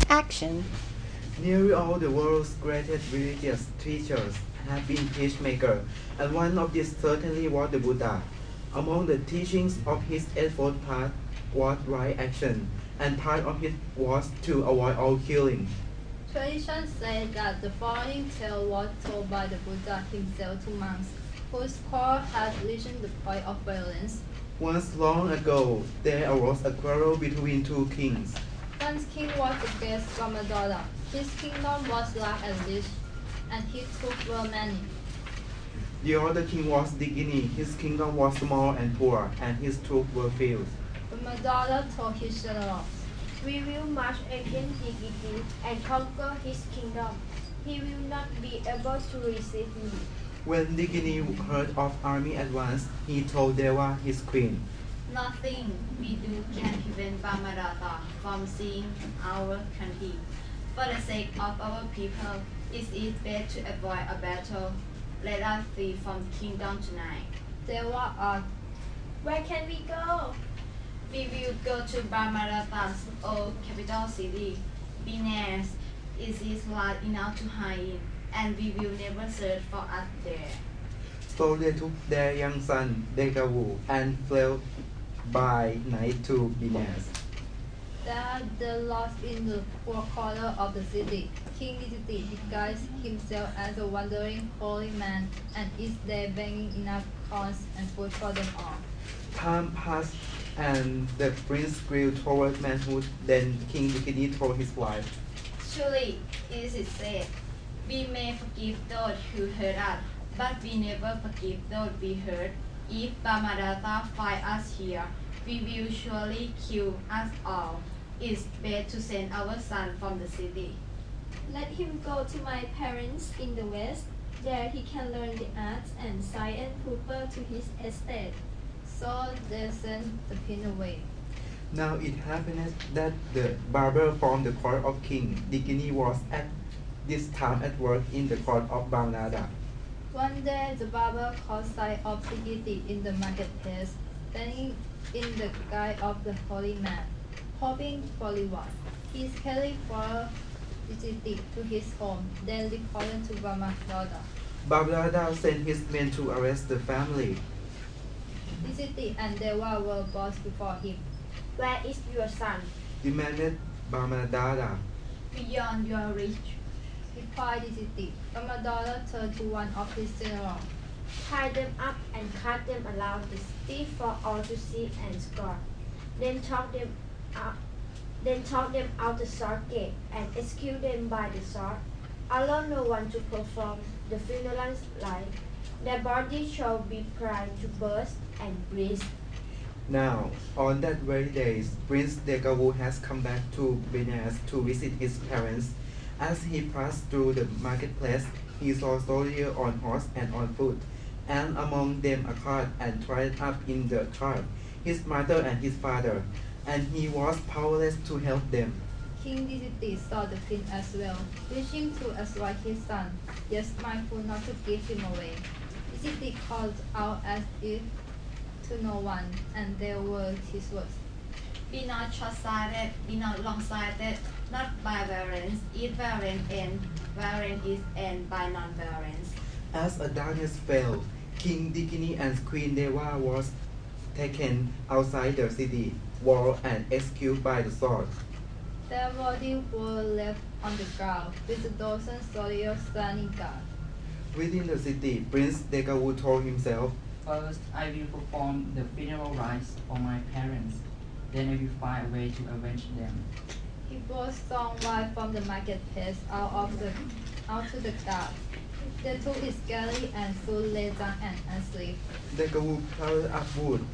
Action. Nearly all the world's greatest religious teachers have been peacemakers, and one of these certainly was the Buddha. Among the teachings of his eightfold path was right action, and part of it was to avoid all killing. Tradition says that the following tale was told by the Buddha himself to monks whose quarrel had reached the point of violence. Once long ago, there arose a quarrel between two kings. One king was against Brahmadara. His kingdom was large and rich, and his troops were many. The other king was Digini. His kingdom was small and poor, and his troops were few. Brahmadara told his generals, "We will march against Digiti and conquer his kingdom. He will not be able to resist me." When Digini heard of army advance, he told Deva, his queen, Nothing we do can prevent Brahmadata from seeing our country. For the sake of our people, it is best to avoid a battle. Let us flee from the kingdom tonight. Deva asked, "Where can we go?" We will go to Brahmadata's old capital city, Millionaire. It is large enough to hide in, and we will never search for us there. So they took their young son, Degavu, and fled by night to Binas. There they lost in the four corners of the city. King Digiti disguised himself as a wandering holy man and is there bringing enough corn and food for them all. Time passed, and the prince grew toward manhood. Then King Digini told his wife, Surely, it is said, we may forgive those who hurt us, but we never forgive those we hurt. If Brahmadata find us here, we will surely kill us all. It's best to send our son from the city. "Let him go to my parents in the west. There he can learn the arts and science proper to his estate." So they sent the king away. Now it happened that the barber from the court of King Digini was at this time at work in the court of Brahmanada. One day the barber caught sight of Digiti in the marketplace, standing in the guise of the holy man, hoping for reward. He carried for Digiti to his home, then reported to Brahmadara. Brahmanada sent his men to arrest the family. Digiti and Deva were brought before him. "Where is your son?" Demanded Brahmanada. Beyond your reach. Replied Digiti. Brahmadara turned to one of his generals. "Tie them up and cut them around the city for all to see and score. Then talk them out the sword gate and execute them by the sword. Allow no one to perform the funeral rite. Their bodies shall be pried to burst and breathe." Now, on that very day, Prince Degavu has come back to Benas to visit his parents. As he passed through the marketplace, he saw soldiers on horse and on foot, and among them a cart, and tied up in the cart his mother and his father, and he was powerless to help them. King Digiti saw the king as well, wishing to assuage his son, yet mindful not to give him away. Digiti called out as if to no one, and there were his words. Be not short-sighted, be not long-sighted, not by violence. If violence ends, violence is ended by non-violence. As a darkness fell, King Digini and Queen Deva was taken outside the city wall and executed by the sword. Their bodies were left on the ground, with a dozen soldiers standing guard. Within the city, Prince Degavu told himself, First, I will perform the funeral rites for my parents. Then I will find a way to avenge them. He brought some wine from the marketplace out to the guard. They took his galley and food lay down and asleep. Degavu piled up wood,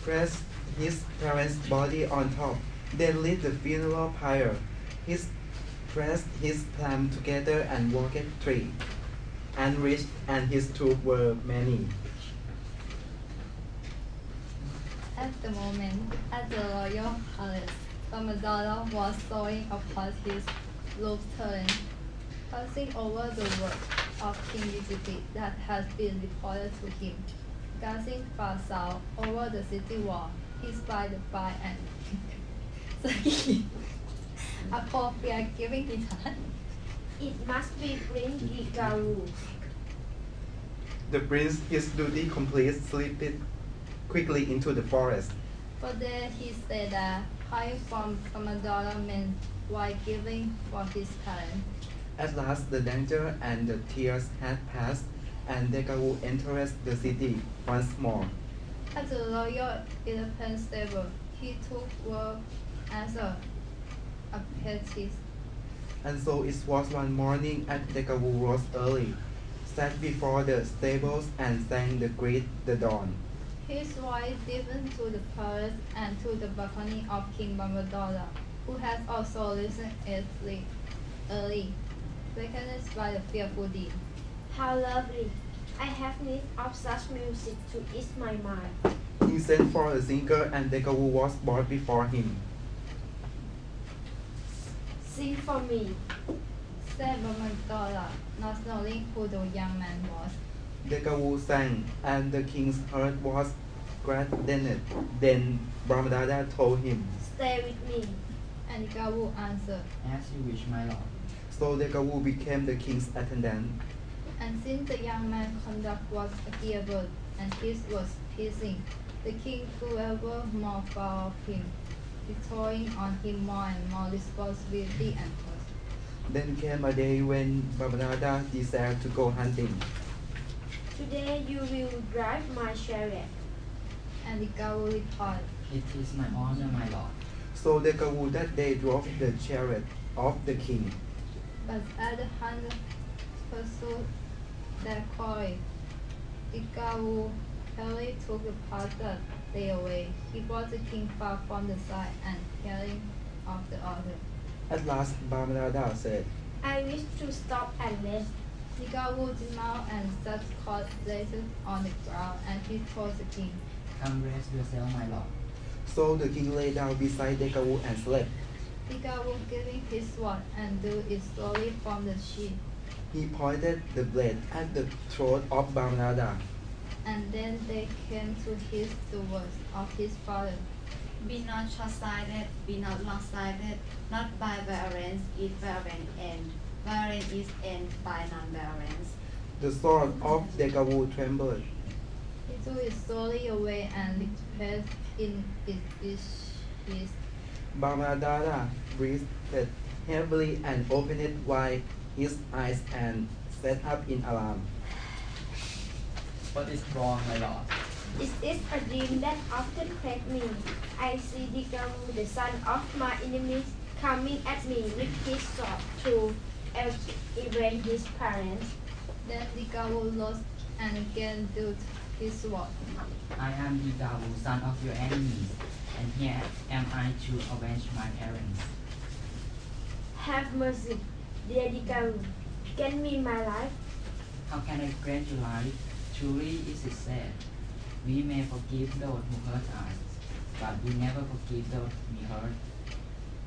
pressed his parents' body on top, then lit the funeral pyre. He pressed his palms together and walked three, and rich and his troops were many. At the moment, at the royal palace, Brahmadara was sewing upon his loose turban, passing over the work of King Digiti that had been reported to him. Gazing far south over the city wall, he spied the fire and appropriate giving return. It must be Prince Gikaru. The prince, his duty complete, slipped quickly into the forest. But then he said that hiding from Commodore meant while giving for his parents. At last, the danger and the tears had passed, and Dekawu entered the city once more. At the royal elephant stable, he took work as a apprentice. And so it was one morning at Dekawu rose early, sat before the stables and sang the great the dawn. His voice deepened to the palace and to the balcony of King Bambadola, who had also listened early, wakened by the fearful deed. How lovely! I have need of such music to ease my mind. He sent for a singer, and Dekawu was brought before him. Sing for me. Said Bambadola, not knowing who the young man was. Dekawu sang, and the king's heart was gladdened. Then Brahmadada told him. Stay with me. And Gawu answered, As you wish, my lord. So Dekawu became the king's attendant. and since the young man's conduct was agreeable and his was pleasing, the king grew ever more fond of him, bestowing on him more and more responsibility and trust. Then came a day when Brahmadada desired to go hunting. Today you will drive my chariot. And the Gawu replied, It is my honor, my lord. So Dekawu that day drove the chariot of the king. but as the hunt pursued their quarry, the Gawu hurriedly took the path that lay away. He brought the king far from the sight and hearing of the other. At last Brahmadada said, I wish to stop and rest. The Gawu dismounted and sat cross-legged on the ground, and he told the king, Come rest yourself, my lord. So the king lay down beside Dekawu and slept. the Gawu giving his sword and drew it slowly from the sheath. He pointed the blade at the throat of Brahmadada. And then they came to hear the words of his father. Be not short-sighted, be not long-sighted, not by violence is violence end. Violence is end by non-violence. The sword of Dekawu trembled. He threw it slowly away and replaced in its sheath. Brahmadada breathed heavily and opened wide his eyes and sat up in alarm. What is wrong, my lord? It is a dream that often plagues me. I see Dikamu, the son of my enemies, coming at me with his sword to avenge his parents. Then the Gawu lost and again drew his sword. I am the Gawu, son of your enemies, and here am I to avenge my parents. Have mercy, dear Dikamu. Grant me my life. How can I grant you life? Truly is it said, we may forgive those who hurt us, but we never forgive those we hurt.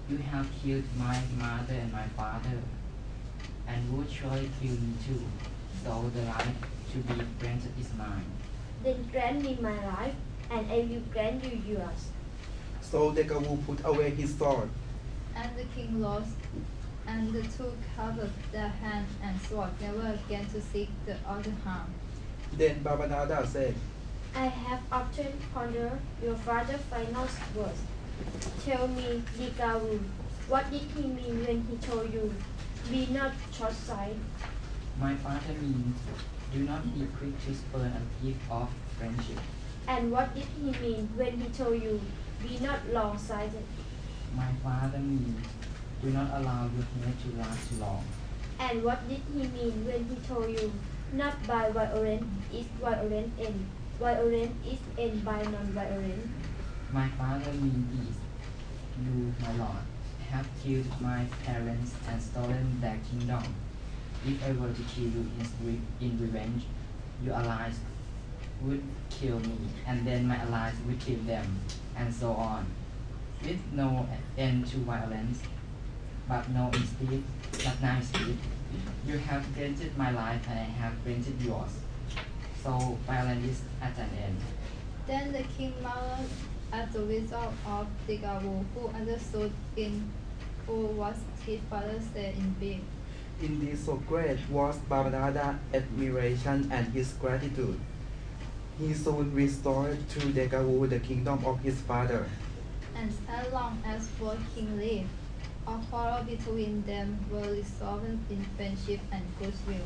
You have killed my mother and my father, and would surely kill me too, so the life to be granted is mine. Then grant me my life, and I will grant you yours. So Dekawu put away his sword. And the king lost, and the two covered their hands and sword, never again to seek the other harm. Then Brahmadada said, I have often pondered your father's final words. Tell me, Dikawu, what did he mean when he told you, be not short-sighted? My father means, do not be quick to spurn a gift of friendship. And what did he mean when he told you, be not long-sighted? My father means, do not allow your hair to last too long. And what did he mean when he told you, not by violence is violent end, violence is end by non-violence? My father means this, you, my lord, have killed my parents and stolen their kingdom. If I were to kill you in revenge, your allies would kill me, and then my allies would kill them, and so on. With no end to violence, but now instead, you have granted my life and I have granted yours. So violence is at an end. Then the king marveled at the wisdom of the Gawu, who understood in fool was his father said in bed. Indeed, so great was Bharadata's admiration and his gratitude. He soon restored to Dekavu the kingdom of his father. And as long as both kings lived, a quarrel between them was resolved in friendship and goodwill.